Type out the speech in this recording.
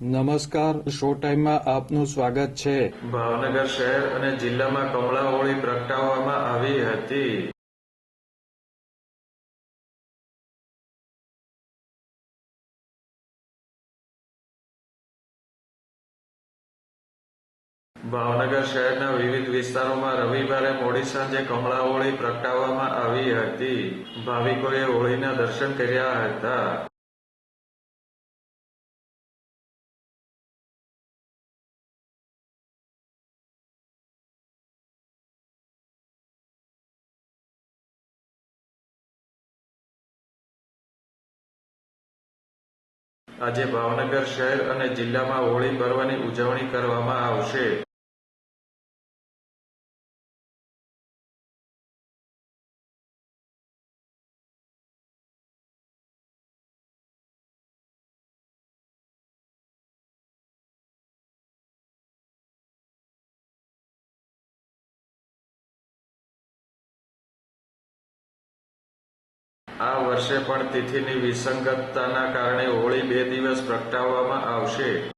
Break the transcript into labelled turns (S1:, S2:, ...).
S1: નમસ્કાર, શો ટાઈમમાં આપનું સ્વાગત છે।
S2: ભાવનગર શહેર અને જિલ્લામાં કમળા હોળી પ્રગટાવવામાં આવી હતી। ભાવનગર શહેરના વિવિધ વિસ્તારોમાં રવિવારે મોડી સાંજે કમળા હોળી પ્રગટાવવામાં આવી હતી। ભાવિકોએ હોળીના દર્શન કર્યા હતા। આજે ભાવનગર શહેર અને જિલ્લામાં હોળી પર્વની ઉજવણી કરવામાં આવશે। આ વર્ષે પણ તિથિની વિસંગતતાના કારણે હોળી 2 દિવસ પ્રગટાવવામાં આવશે।